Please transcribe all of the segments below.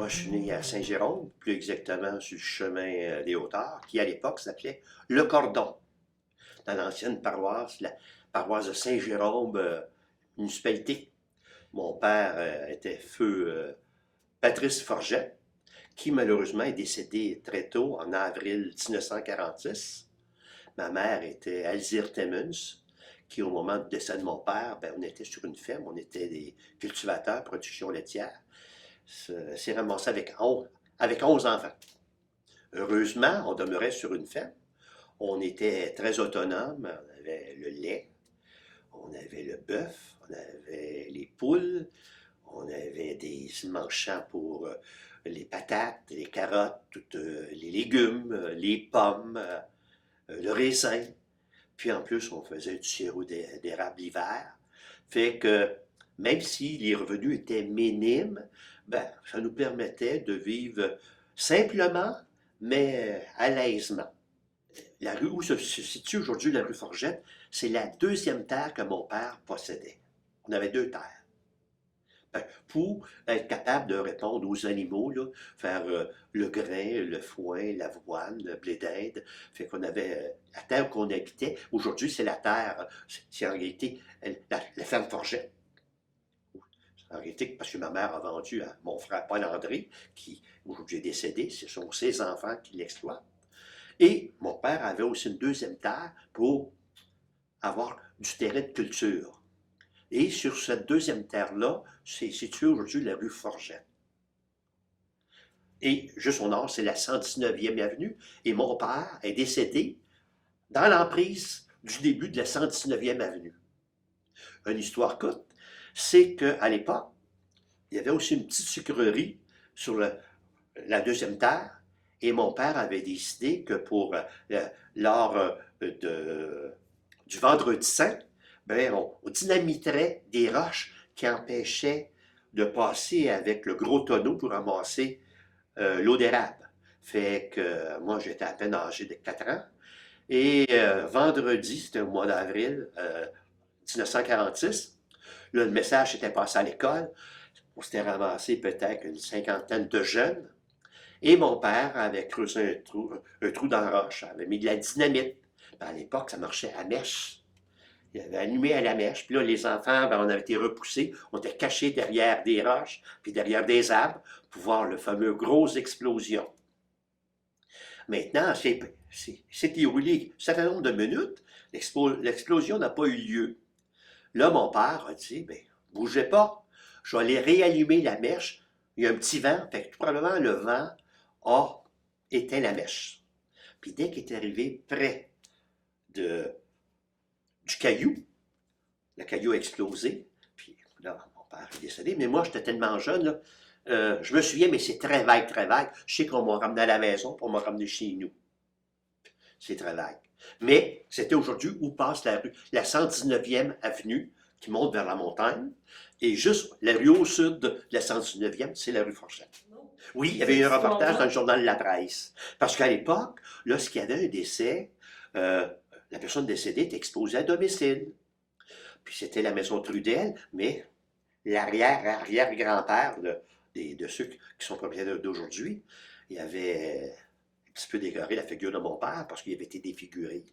Moi, je suis né à Saint-Jérôme, plus exactement sur le chemin des Hauteurs, qui à l'époque s'appelait Le Cordon, dans l'ancienne paroisse, la paroisse de Saint-Jérôme, municipalité. Mon père était feu Patrice Forget, qui malheureusement est décédé très tôt, en avril 1946. Ma mère était Alzire Temmens, qui au moment du décès de mon père, ben, on était sur une ferme, on était des cultivateurs, production laitière. S'est ramassé avec 11 enfants. Heureusement, on demeurait sur une ferme. On était très autonome. On avait le lait, on avait le bœuf, on avait les poules, on avait des manchants pour les patates, les carottes, tous les légumes, les pommes, le raisin. Puis en plus, on faisait du sirop d'érable l'hiver. Fait que même si les revenus étaient minimes, ben, ça nous permettait de vivre simplement, mais à l'aisement. La rue où se situe aujourd'hui la rue Forgette, c'est la deuxième terre que mon père possédait. On avait deux terres. Ben, pour être capable de répondre aux animaux, là, faire le grain, le foin, l'avoine, le blé d'Inde. Fait qu'on avait la terre qu'on habitait. Aujourd'hui, c'est la terre, c'est en réalité la ferme Forgette. En réalité, parce que ma mère a vendu à mon frère Paul-André, qui aujourd'hui est décédé, ce sont ses enfants qui l'exploitent. Et mon père avait aussi une deuxième terre pour avoir du terrain de culture. Et sur cette deuxième terre-là, c'est situé aujourd'hui la rue Forget. Et juste au nord, c'est la 119e avenue. Et mon père est décédé dans l'emprise du début de la 119e avenue. Une histoire courte, c'est qu'à l'époque, il y avait aussi une petite sucrerie sur la deuxième terre. Et mon père avait décidé que pour lors du Vendredi Saint, ben, on dynamiterait des roches qui empêchaient de passer avec le gros tonneau pour ramasser l'eau d'érable. Fait que moi, j'étais à peine âgé de 4 ans. Et vendredi, c'était au mois d'avril 1946, là, le message était passé à l'école. On s'était ramassé peut-être une cinquantaine de jeunes. Et mon père avait creusé un trou dans la roche, avait mis de la dynamite. Ben, à l'époque, ça marchait à mèche. Il avait allumé à la mèche. Puis là, les enfants, ben, on avait été repoussés. On était cachés derrière des roches, puis derrière des arbres, pour voir le fameux grosse explosion. Maintenant, c'est déroulé un certain nombre de minutes. L'explosion n'a pas eu lieu. Là, mon père a dit, ben, bougez pas. Je vais aller réallumer la mèche. Il y a un petit vent. Fait que probablement le vent a éteint la mèche. Puis dès qu'il est arrivé près du caillou, le caillou a explosé. Puis là, mon père est décédé. Mais moi, j'étais tellement jeune, là, je me souviens, mais c'est très vague, très vague. Je sais qu'on m'a ramené à la maison, puis on m'a ramené chez nous. C'est très vague. Mais c'était aujourd'hui où passe la 119e avenue, qui monte vers la montagne. Et juste la rue au sud de la 119e, c'est la rue Fourchette. Oui, il y avait eu un reportage dans le journal La Presse. Parce qu'à l'époque, lorsqu'il y avait un décès, la personne décédée était exposée à domicile. Puis c'était la maison Trudel, mais l'arrière-arrière-grand-père de ceux qui sont propriétaires d'aujourd'hui, il avait un petit peu décoré la figure de mon père parce qu'il avait été défiguré.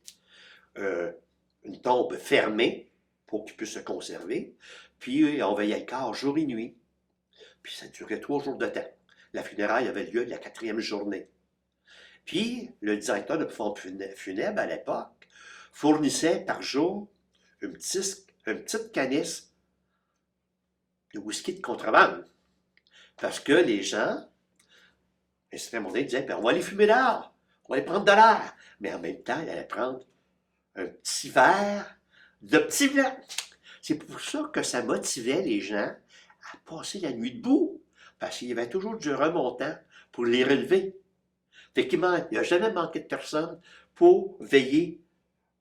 Une tombe fermée pour qu'il puisse se conserver. Puis on veillait le corps jour et nuit. Puis ça durait 3 jours de temps. La funéraille avait lieu la 4e journée. Puis le directeur de pompe funèbre à l'époque fournissait par jour une petite canisse de whisky de contrebande. Parce que les gens, extrêmement disaient, ben, on va aller fumer dehors, on va aller prendre de l'air. Mais en même temps, il allait prendre un petit verre de petit vin. C'est pour ça que ça motivait les gens à passer la nuit debout. Parce qu'il y avait toujours du remontant pour les relever. Fait qu'il n'y a jamais manqué de personne pour veiller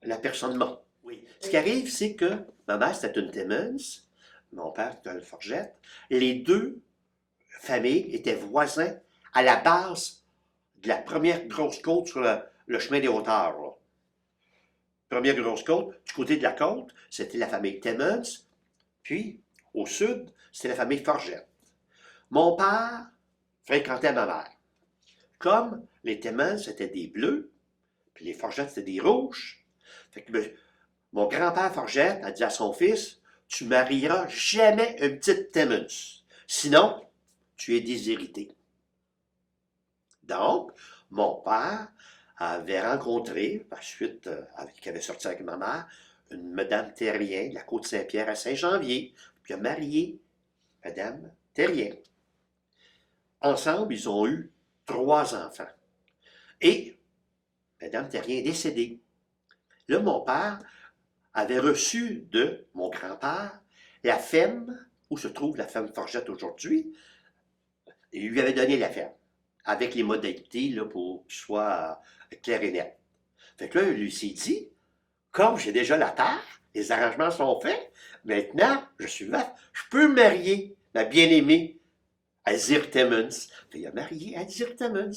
la personne morte. Oui. Ce qui arrive, c'est que ma mère, c'était une Timmins, mon père, c'était une Forgette. Les deux familles étaient voisins à la base de la première grosse côte sur le chemin des Hauteurs. Là. Première grosse côte, du côté de la côte, c'était la famille Timmins, puis au sud, c'était la famille Forgette. Mon père fréquentait ma mère. Comme les Timmins, c'était des bleus, puis les Forgettes, c'était des rouges. Fait que mon grand-père Forgette a dit à son fils, tu marieras jamais une petite Timmins. Sinon, tu es déshérité. Donc, mon père avait rencontré, par suite, qui avait sorti avec ma mère, une Madame Terrien de la Côte-Saint-Pierre à Saint-Janvier, puis a marié Madame Terrien. Ensemble, ils ont eu 3 enfants. Et Madame Terrien est décédée. Là, mon père avait reçu de mon grand-père la ferme où se trouve la ferme Forgette aujourd'hui. Il lui avait donné la ferme, avec les modalités là, pour qu'il soit clair et net. Fait que là, il lui s'est dit, comme j'ai déjà la terre, les arrangements sont faits, maintenant, je suis veuf, je peux marier ma bien-aimée Alzire Timmins. Il a marié Alzire Timmins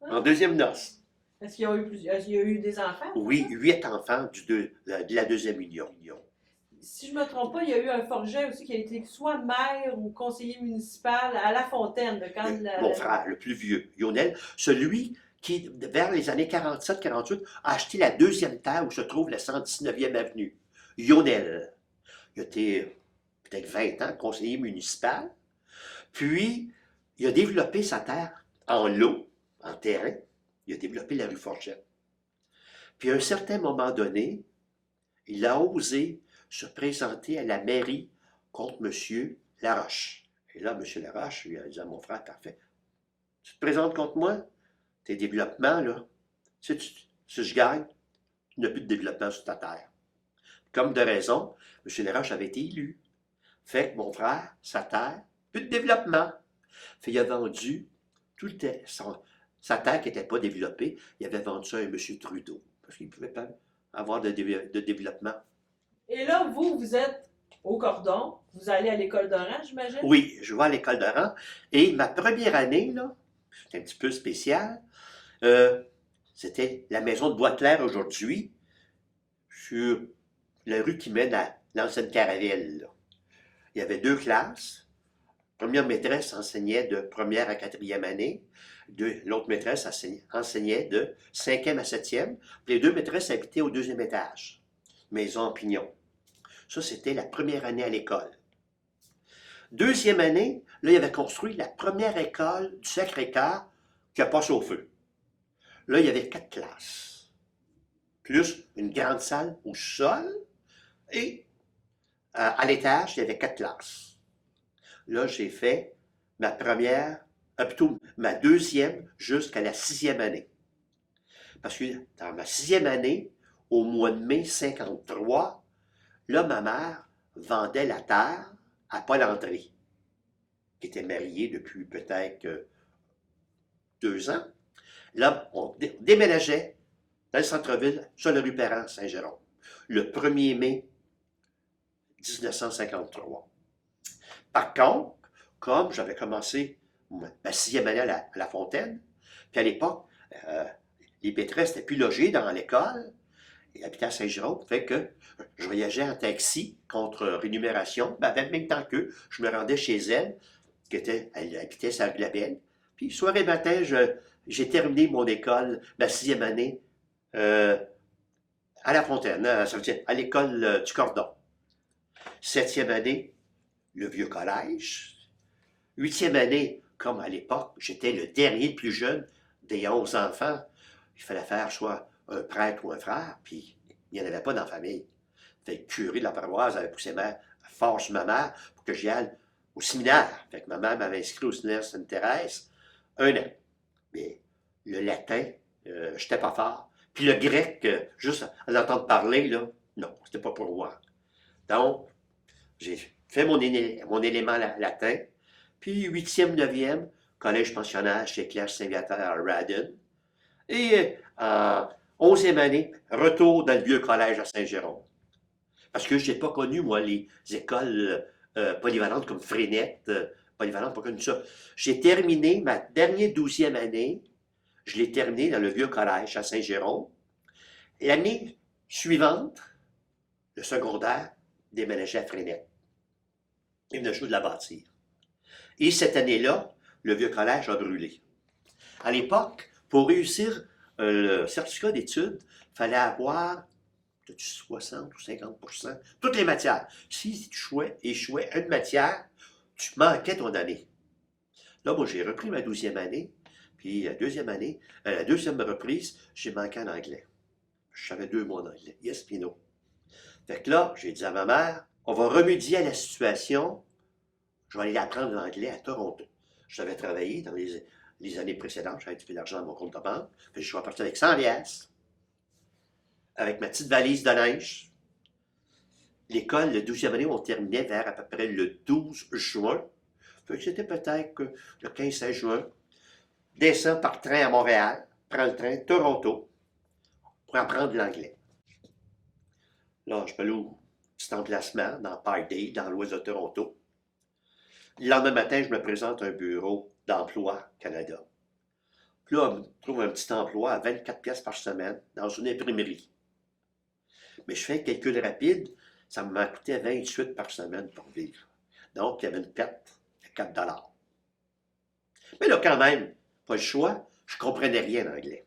en deuxième noce. Est-ce qu'il y a eu, est-ce qu'il y a eu des enfants? Oui, 8 enfants de la deuxième union. Si je ne me trompe pas, il y a eu un Forget aussi qui a été soit maire ou conseiller municipal à La Fontaine. Quand Mon frère, le plus vieux, Lionel, celui qui, vers les années 47-48, a acheté la deuxième terre où se trouve la 119e avenue. Lionel. Il a été peut-être 20 ans conseiller municipal. Puis, il a développé sa terre en lot, en terrain. Il a développé la rue Forget. Puis, à un certain moment donné, il a osé se présenter à la mairie contre M. Laroche. Et là, M. Laroche lui a dit à mon frère, parfait, tu te présentes contre moi, tes développements, là, si je gagne, tu n'as plus de développement sur ta terre. Comme de raison, M. Laroche avait été élu. Fait que mon frère, sa terre, plus de développement. Fait qu'il a vendu sa terre qui n'était pas développée, il avait vendu ça à M. Trudeau, parce qu'il ne pouvait pas avoir de développement. Et là, vous êtes au cordon, vous allez à l'école d'Oran, j'imagine? Oui, je vais à l'école d'Oran. Et ma première année, là, c'était un petit peu spécial. C'était la maison de Bois-Clair aujourd'hui, sur la rue qui mène à l'ancienne Caravelle. Là. Il y avait 2 classes. La première maîtresse enseignait de première à quatrième année. L'autre maîtresse enseignait de 5e à 7e. Les 2 maîtresses habitaient au 2e étage. Maison en pignon. Ça, c'était la première année à l'école. Deuxième année, là, il avait construit la première école du Sacré-Cœur qui a passé au feu. Là, il y avait 4 classes, plus une grande salle au sol, et à l'étage, il y avait 4 classes. Là, j'ai fait ma première, plutôt ma deuxième jusqu'à la 6e année. Parce que dans ma 6e année, au mois de mai 53, là, ma mère vendait la terre à Paul André, qui était marié depuis peut-être 2 ans. Là, on déménageait dans le centre-ville, sur la rue Perrin, Saint-Jérôme, le 1er mai 1953. Par contre, comme j'avais commencé ma 6e année à la Fontaine, puis à l'époque, les maîtresses n'étaient plus logées dans l'école, et habitaient à Saint-Jérôme, fait que je voyageais en taxi contre rémunération, ben, en même temps qu'eux, je me rendais chez elle, elle habitait sur la Belle. Puis, soir et matin, j'ai terminé mon école, ma 6e année, à La Fontaine, ça veut dire à l'école du Cordon. 7e année, le vieux collège. 8e année, comme à l'époque, j'étais le dernier, le plus jeune des 11 enfants. Il fallait faire soit un prêtre ou un frère, puis il n'y en avait pas dans la famille. Fait que le curé de la paroisse avait poussé fort sur ma mère pour que j'y aille au séminaire. Fait que ma mère m'avait inscrit au séminaire Sainte-Thérèse 1 an. Mais le latin, j'étais pas fort. Puis le grec, juste à l'entendre parler, là, non, c'était pas pour moi. Donc, j'ai fait mon élément latin. Puis 8e, 9e, collège pensionnaire chez Claire Saint-Viateur à Radon. Et en 11e année, retour dans le vieux collège à Saint-Jérôme. Parce que je n'ai pas connu, moi, les écoles polyvalentes comme Frénette, polyvalente, pas connu ça. J'ai terminé ma dernière 12e année, je l'ai terminé dans le vieux collège à Saint-Jérôme. L'année suivante, le secondaire déménageait à Frénette. Il venait juste de la bâtir. Et cette année-là, le vieux collège a brûlé. À l'époque, pour réussir le certificat d'études, il fallait avoir 60 ou 50%, toutes les matières. Si tu échouais une matière, tu manquais ton année. Là, moi, j'ai repris ma 12e année, puis la deuxième reprise, j'ai manqué en anglais. Je savais 2 mois en anglais. Yes, Pino. Fait que là, j'ai dit à ma mère, on va remédier à la situation, je vais aller apprendre l'anglais à Toronto. J'avais travaillé dans les années précédentes, j'avais un petit peu d'argent dans mon compte de banque, puis je suis reparti avec 100 piastres, avec ma petite valise de neige. L'école, le 12e année, on terminait vers à peu près le 12 juin. Fait que c'était peut-être le 15-16 juin. Descends par train à Montréal, prends le train Toronto pour apprendre l'anglais. Là, je me loue petit emplacement dans Parkdale, dans l'ouest de Toronto. Le lendemain matin, je me présente à un bureau d'emploi Canada. Puis là, je trouve un petit emploi à 24 pièces par semaine dans une imprimerie. Mais je fais un calcul rapide, ça m'a coûté 28 par semaine pour vivre. Donc, il y avait une perte de 4 $. Mais là, quand même, pas le choix, je ne comprenais rien en anglais.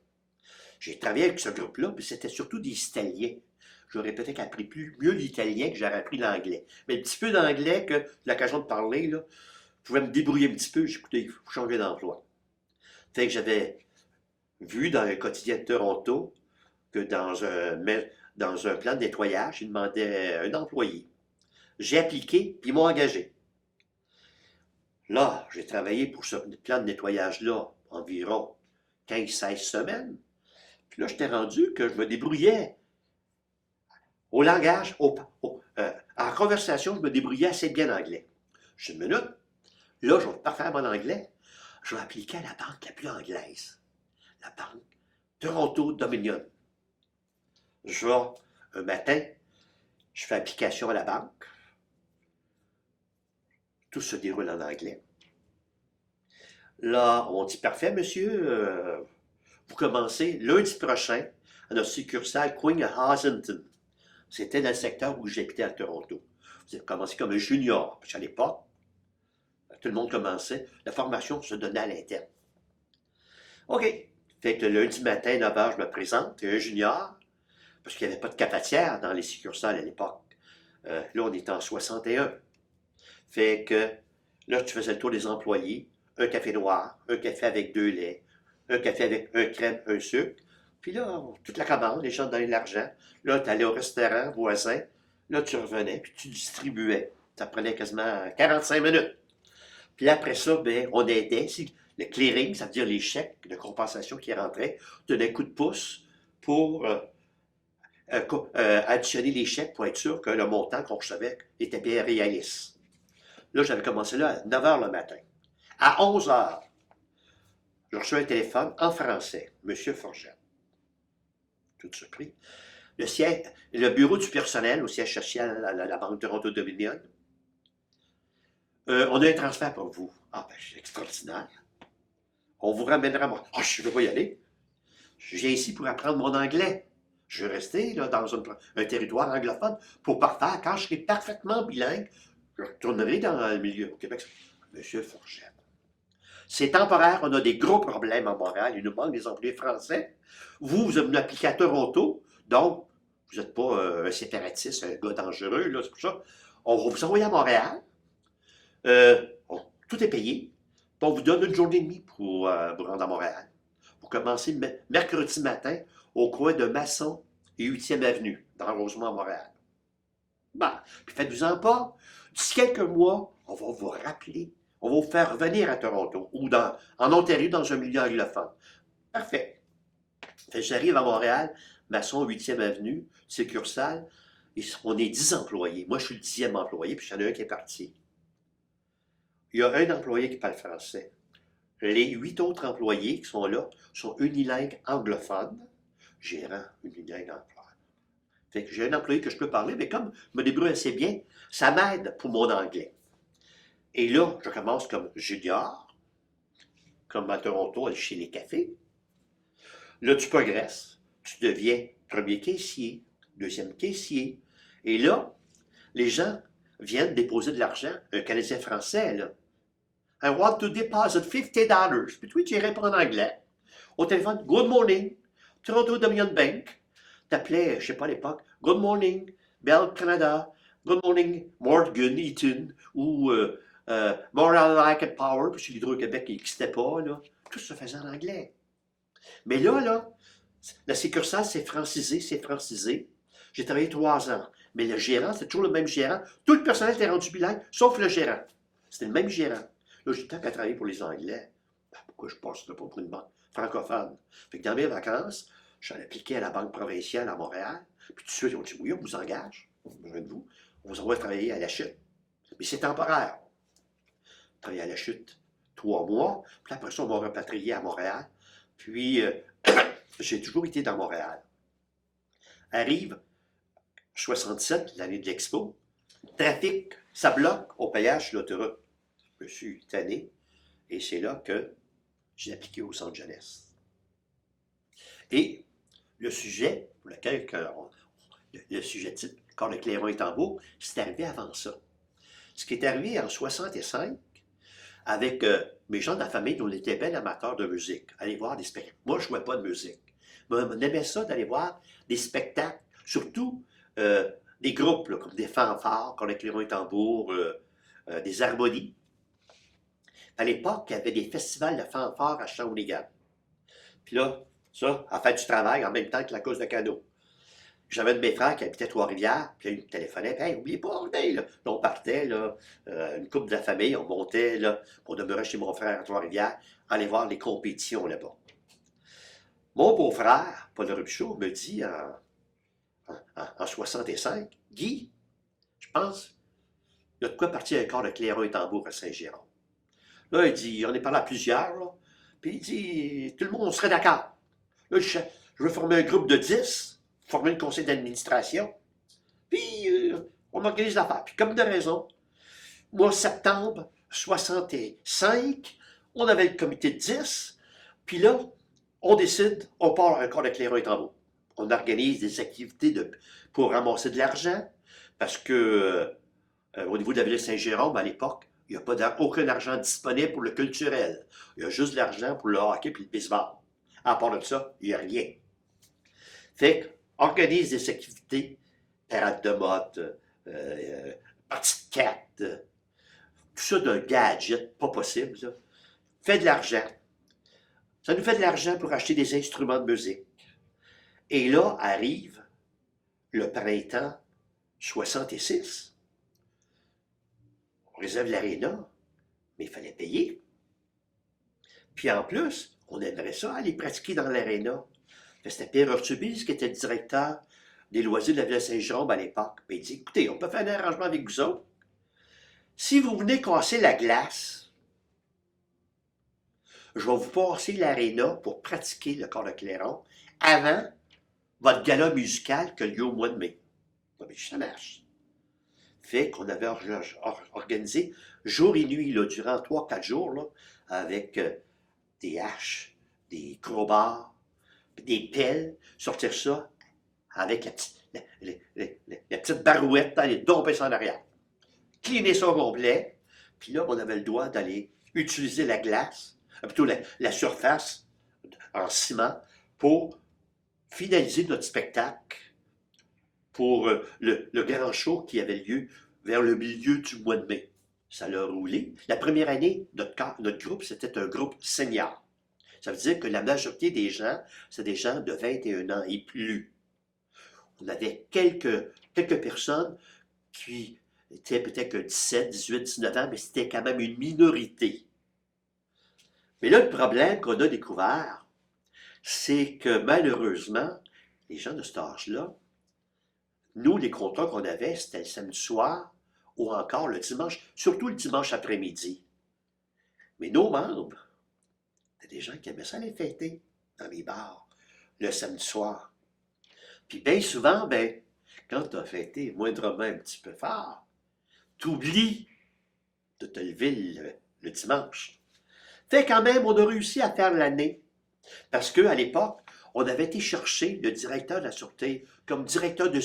J'ai travaillé avec ce groupe-là, puis c'était surtout des Italiens. J'aurais peut-être appris mieux l'italien que j'aurais appris l'anglais. Mais un petit peu d'anglais que l'occasion de parler, là, je pouvais me débrouiller un petit peu. J'ai écouté, il faut changer d'emploi. Fait que j'avais vu dans le quotidien de Toronto que dans un plan de nettoyage, ils demandaient un employé. J'ai appliqué, puis ils m'ont engagé. Là, j'ai travaillé pour ce plan de nettoyage-là environ 15-16 semaines. Puis là, j'étais rendu que je me débrouillais. Au langage, en conversation, je me débrouillais assez bien en anglais. J'ai une minute. Là, je vais parfaire mon anglais. Je vais appliquer à la banque la plus anglaise. La banque Toronto Dominion. Je vais, un matin, je fais application à la banque. Tout se déroule en anglais. Là, on dit, parfait, monsieur, vous commencez lundi prochain à notre succursale Queen à Hazelton. C'était dans le secteur où j'habitais à Toronto. Vous avez commencé comme un junior. Parce qu'à l'époque, tout le monde commençait. La formation se donnait à l'interne. OK. Fait que le lundi matin, 9 h, je me présente. T'es un junior. Parce qu'il n'y avait pas de cafetière dans les succursales à l'époque. Là, on est en 61. Fait que là, tu faisais le tour des employés. Un café noir, un café avec 2 laits, un café avec un crème, un sucre. Puis là, toute la commande, les gens donnaient l'argent. Là, tu allais au restaurant voisin. Là, tu revenais, puis tu distribuais. Ça prenait quasiment 45 minutes. Puis après ça, ben, on aidait. Le clearing, ça veut dire les chèques de compensation qui rentraient, donnait un coup de pouce pour additionner les chèques pour être sûr que le montant qu'on recevait était bien réaliste. Là, j'avais commencé là à 9 h le matin. À 11 h, je reçois un téléphone en français. Monsieur Forget. Tout surpris. Le bureau du personnel au siège social à la Banque Toronto Dominion. On a un transfert pour vous. Ah, ben, c'est extraordinaire. On vous ramènera moi. Ah, je ne veux pas y aller. Je viens ici pour apprendre mon anglais. Je veux rester là, dans un territoire anglophone pour parfaire. Quand je serai parfaitement bilingue, je retournerai dans le milieu au Québec. Monsieur Fourchette. C'est temporaire, on a des gros problèmes à Montréal. Il nous manque des employés français. Vous êtes venu appliquer à Toronto, donc vous n'êtes pas un séparatiste, un gars dangereux, là, c'est pour ça. On va vous envoyer à Montréal. Tout est payé. On vous donne une journée et demie pour vous rendre à Montréal. Vous commencez mercredi matin au coin de Masson et 8e Avenue, dans Rosemont, à Montréal. Bah, puis faites-vous-en pas. D'ici quelques mois, on va vous rappeler. On va vous faire revenir à Toronto ou en Ontario dans un milieu anglophone. Parfait. Fait que j'arrive à Montréal, Masson, 8e Avenue, succursale. On est 10 employés. Moi, je suis le 10e employé, puis il y en a un qui est parti. Il y a un employé qui parle français. Les 8 autres employés qui sont là sont unilingues anglophones, gérant unilingue anglophone. Fait que j'ai un employé que je peux parler, mais comme je me débrouille assez bien, ça m'aide pour mon anglais. Et là, je commence comme junior, comme à Toronto, chez les cafés. Là, tu progresses. Tu deviens premier caissier, deuxième caissier. Et là, les gens viennent déposer de l'argent. Un Canadien français, là, I want to deposit $50. Puis toi, tu y réponds en anglais. Au téléphone, good morning, Toronto Dominion Bank. T'appelais, je sais pas à l'époque, good morning, Bell Canada, good morning, Morgan Eaton, ou Montreal Like Power, puis c'est l'Hydro-Québec qui n'existait pas, là. Tout se faisait en anglais. Mais là, la succursale s'est francisée, s'est francisée. J'ai travaillé 3 ans. Mais le gérant, c'était toujours le même gérant. Tout le personnel était rendu bilingue, sauf le gérant. C'était le même gérant. Là, j'ai tant qu'à travailler pour les Anglais. Ben, pourquoi je ne passerais pas pour une banque francophone? Fait que dans mes vacances, je suis allé appliquer à la Banque provinciale à Montréal. Puis tout de suite, ils ont dit, oui, on vous engage. On a besoin de vous. On vous envoie travailler à la chute. Mais c'est temporaire. Travailler à la chute 3 mois. Puis après ça, on m'a repatrié à Montréal. Puis, j'ai toujours été dans Montréal. Arrive 67, l'année de l'Expo. Trafic, ça bloque au péage sur l'autoroute. Je me suis tanné. Et c'est là que j'ai appliqué au centre jeunesse. Et le sujet, pour lequel le sujet titre, Corps de Clairon et Tambour, c'est arrivé avant ça. Ce qui est arrivé en 65, avec mes gens de la famille, on était bien amateurs de musique, aller voir des spectacles. Moi, je ne jouais pas de musique. Mais on aimait ça d'aller voir des spectacles, surtout des groupes, là, comme des fanfares, Corps de Clairon et Tambour, des harmonies. À l'époque, il y avait des festivals de fanfares à Shawinigan. Puis là, ça, à faire du travail en même temps que la course de canot. J'avais un de mes frères qui habitait Trois-Rivières, puis il me téléphonait, « Hey, n'oubliez pas, venez, là. » Là, on partait, là, une couple de la famille, on montait, là, pour demeurer chez mon frère à Trois-Rivières, aller voir les compétitions là-bas. Mon beau-frère, Paul Rubichaud, me dit en 65, « Guy, je pense, il y a de quoi partir un corps de Clairon et Tambour à Saint-Jérôme. » Là, il dit, on est parlé à plusieurs, là, puis il dit, tout le monde, on serait d'accord. Là, je veux former un groupe de 10, former le conseil d'administration, puis on organise l'affaire. Puis comme de raison, moi, septembre 65, on avait le comité de 10, puis là, on décide, on part un corps de Clairon et Tambour. On organise des activités pour ramasser de l'argent, parce que au niveau de la ville de Saint-Jérôme, à l'époque, il n'y a pas aucun argent disponible pour le culturel. Il y a juste de l'argent pour le hockey et le baseball. À part de ça, il n'y a rien. Fait organise des activités, parade de mode, partie de cartes, tout ça d'un gadget, pas possible. Ça. Fait de l'argent. Ça nous fait de l'argent pour acheter des instruments de musique. Et là arrive le printemps 66. On réserve l'aréna, mais il fallait payer. Puis en plus, on aimerait ça aller pratiquer dans l'aréna. C'était Pierre Urtubis qui était le directeur des loisirs de la ville de Saint-Jérôme à l'époque. Puis il dit, écoutez, on peut faire un arrangement avec vous autres. Si vous venez casser la glace, je vais vous passer l'aréna pour pratiquer le corps de Clairon avant votre gala musical qui a lieu au mois de mai. Non, mais ça marche. Fait qu'on avait organisé jour et nuit, là, durant 3-4 jours, là, avec des haches, des crowbars, des pelles, sortir ça avec la petite barouette, dans les domper ça en arrière. Cleaner ça au complet, puis là, on avait le droit d'aller utiliser la glace, plutôt la surface en ciment, pour finaliser notre spectacle pour le grand show qui avait lieu vers le milieu du mois de mai. Ça l'a roulé. La première année, notre groupe, c'était un groupe senior. Ça veut dire que la majorité des gens, c'est des gens de 21 ans et plus. On avait quelques personnes qui étaient peut-être 17, 18, 19 ans, mais c'était quand même une minorité. Mais là, le problème qu'on a découvert, c'est que malheureusement, les gens de cet âge-là, nous, les contrats qu'on avait, c'était le samedi soir ou encore le dimanche, surtout le dimanche après-midi. Mais nos membres, c'était des gens qui aimaient ça les fêter dans les bars le samedi soir. Puis bien souvent, quand tu as fêté moindrement un petit peu fort, tu oublies de te lever le dimanche. Fait quand même, on a réussi à faire l'année. Parce qu'à l'époque, on avait été chercher le directeur de la Sûreté comme directeur de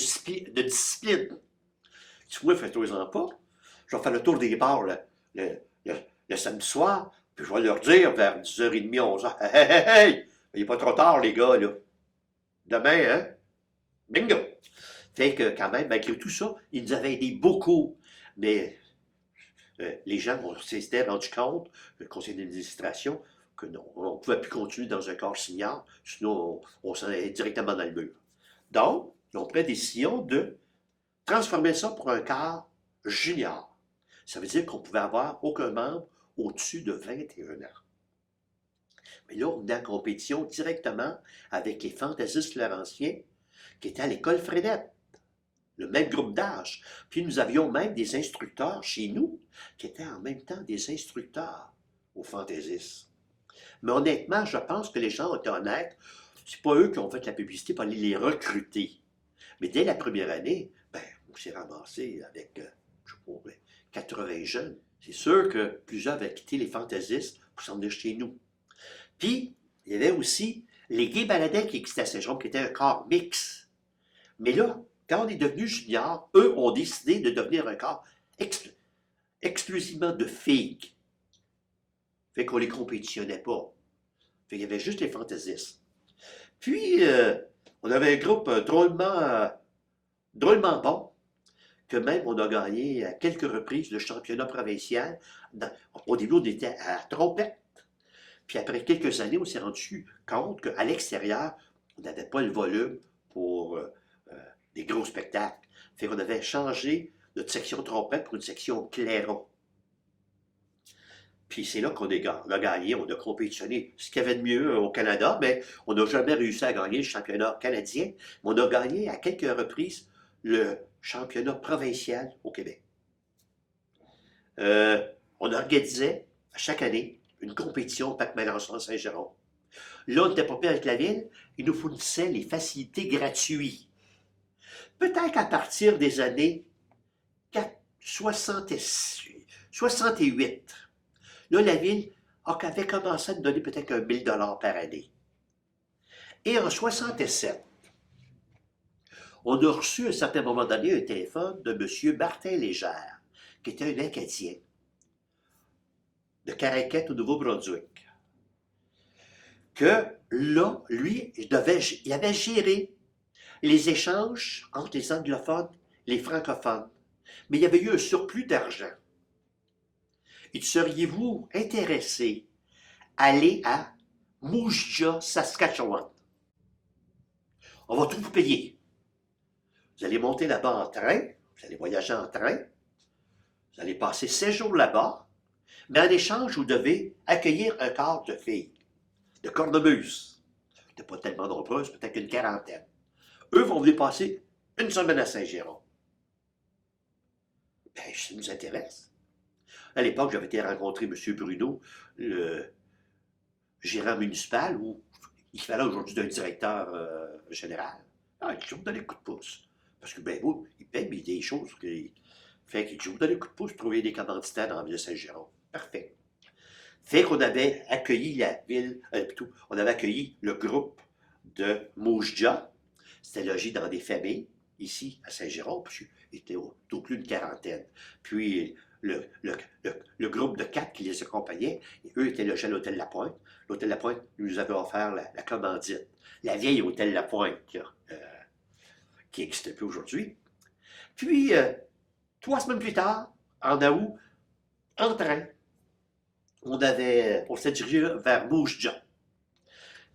discipline. Tu vois, fais-toi-en pas. Je vais faire le tour des bars le samedi soir, puis je vais leur dire vers 10h30, 11h, hey, hey, hey, hey, il n'est pas trop tard, les gars, là. Demain, hein? Bingo! Fait que, quand même, malgré tout ça, ils nous avaient aidé beaucoup. Mais les gens, on s'était rendu compte, le conseil d'administration, que non, on ne pouvait plus continuer dans un corps senior, sinon on s'en allait directement dans le mur. Donc, ils ont pris la décision de transformer ça pour un quart junior. Ça veut dire qu'on pouvait avoir aucun membre au-dessus de 21 ans. Mais là, on est en compétition directement avec les fantaisistes laurentiens qui étaient à l'école Fredette, le même groupe d'âge. Puis nous avions même des instructeurs chez nous qui étaient en même temps des instructeurs aux fantaisistes. Mais honnêtement, je pense que les gens ont été honnêtes. C'est pas eux qui ont fait la publicité pour aller les recruter. Mais dès la première année, ben, on s'est ramassé avec, je sais pas, 80 jeunes. C'est sûr que plusieurs avaient quitté les fantaisistes pour s'en venir chez nous. Puis, il y avait aussi les gays baladins qui existaient à Saint-Jérôme, qui étaient un corps mix. Mais là, quand on est devenu junior, eux ont décidé de devenir un corps exclusivement de filles. Fait qu'on les compétitionnait pas. Fait qu'il y avait juste les fantaisistes. Puis, on avait un groupe drôlement bon, que même on a gagné à quelques reprises le championnat provincial. Au début, on était à trompette. Puis après quelques années, on s'est rendu compte qu'à l'extérieur, on n'avait pas le volume pour des gros spectacles. Fait qu'on avait changé notre section trompette pour une section clairon. Puis c'est là qu'on a gagné, on a compétitionné ce qu'il y avait de mieux au Canada, mais on n'a jamais réussi à gagner le championnat canadien. Mais on a gagné à quelques reprises le championnat provincial au Québec. On organisait à chaque année une compétition au Parc Mélenchon-Saint-Jérôme. Là, on n'était pas pire avec la ville, ils nous fournissaient les facilités gratuites. Peut-être qu'à partir des années 68, là, la ville avait commencé à nous donner peut-être un 1 000 $ par année. Et en 67, on a reçu à un certain moment donné un téléphone de M. Martin Légère, qui était un Acadien de Caraquette au Nouveau-Brunswick. Que là, lui, il avait géré les échanges entre les anglophones et les francophones. Mais il y avait eu un surplus d'argent. Et seriez-vous intéressé à aller à Moose Jaw, Saskatchewan? On va tout vous payer. Vous allez monter là-bas en train, vous allez voyager en train, vous allez passer 16 jours là-bas, mais en échange, vous devez accueillir un quart de filles, de cornemuses. C'était pas tellement nombreuses, peut-être une quarantaine. Eux vont venir passer une semaine à Saint-Jérôme. Ben, ça nous intéresse. À l'époque, j'avais été rencontrer M. Bruno, le gérant municipal, ou l'équivalent aujourd'hui d'un directeur général. Ah, il dit, je vais vous donner un coup de pouce. Parce que, ben, vous, il paye des choses. Fait qu'il dit, je vais vous donner un coup de pouce pour trouver des commanditaires dans la ville de Saint-Jérôme. Parfait. Fait qu'on avait accueilli la ville, plutôt, on avait accueilli le groupe de Moose Jaw. C'était logé dans des familles, ici, à Saint-Jérôme, puis il était au plus d'une quarantaine. Puis, le groupe de 4 qui les accompagnait, eux étaient logés à l'Hôtel La Pointe. L'Hôtel La Pointe nous avait offert la commandite. La vieille Hôtel La Pointe, qui n'existe plus aujourd'hui. Puis, 3 semaines plus tard, en août, en train, on s'est dirigé vers Moose Jaw.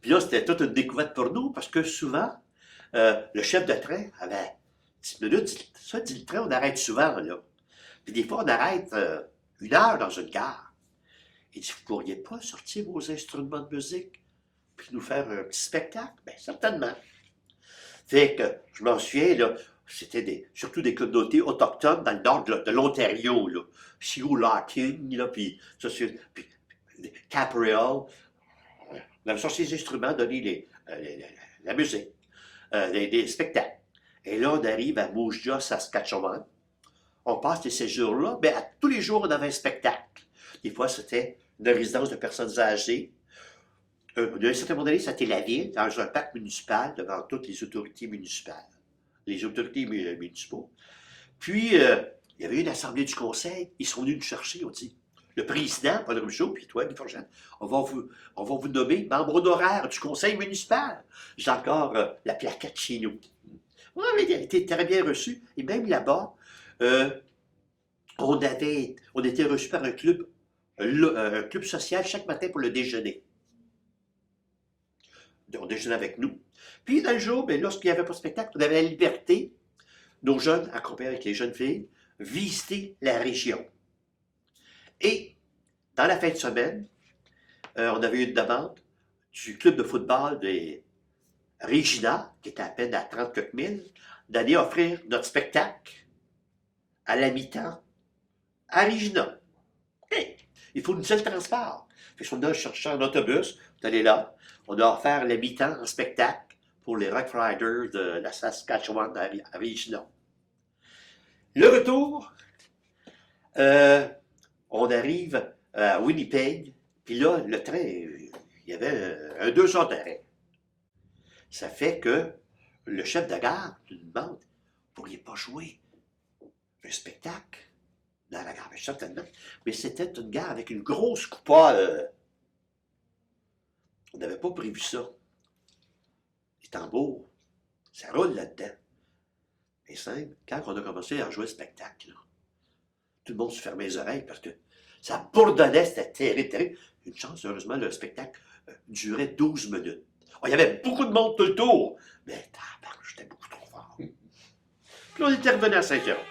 Puis là, c'était toute une découverte pour nous, parce que souvent, le chef de train avait 10 minutes. Ça, dit le train, on arrête souvent, là. Puis des fois, on arrête 1 heure dans une gare. Il dit, vous ne pourriez pas sortir vos instruments de musique puis nous faire un petit spectacle? Bien, certainement. Fait que, je m'en souviens, là, c'était surtout des communautés autochtones dans le nord de l'Ontario, là. Sioux Larkin, là, puis Capriole. On avait sorti les instruments, donné la musique, des spectacles. Et là, on arrive à Moose Jaw, Saskatchewan. On passe ces séjours-là, bien, tous les jours, on avait un spectacle. Des fois, c'était une résidence de personnes âgées. À un certain moment donné, c'était la ville, dans un parc municipal, devant toutes les autorités municipales, les autorités municipaux. Puis, il y avait eu une assemblée du conseil. Ils sont venus nous chercher, on dit, le président, Paul Rousseau, puis toi, Guy Forget, on va vous nommer membre honoraire du conseil municipal. J'ai encore la plaquette chez nous. Oui, mais il a été très bien reçu. Et même là-bas, on était reçus par un club social chaque matin pour le déjeuner. On déjeunait avec nous. Puis, un jour, ben, lorsqu'il n'y avait pas de spectacle, on avait la liberté, nos jeunes, accompagnés avec les jeunes filles, visiter la région. Et, dans la fin de semaine, on avait eu une demande du club de football des Regina, qui était à peine à 30 quelques mille, d'aller offrir notre spectacle à la mi-temps à Regina. Hey, il faut une seule transport. Fait qu'on a cherché un autobus, on est allé là, on a offert la mi-temps en spectacle pour les Rough Riders de la Saskatchewan à Regina. Le retour, on arrive à Winnipeg, puis là, le train, il y avait un 2 heures d'arrêt. Ça fait que le chef de gare nous demande, vous ne pourriez pas jouer un spectacle dans la gare? Certainement. Mais c'était une gare avec une grosse coupole. On n'avait pas prévu ça. Les tambours, ça roule là-dedans. Et simple, quand on a commencé à jouer le spectacle, là, tout le monde se fermait les oreilles parce que ça bourdonnait, c'était terrible, terrible. Une chance, heureusement, le spectacle durait 12 minutes. Oh, il y avait beaucoup de monde tout le tour, mais j'étais beaucoup trop fort. Puis on était revenu à Saint-Jérôme.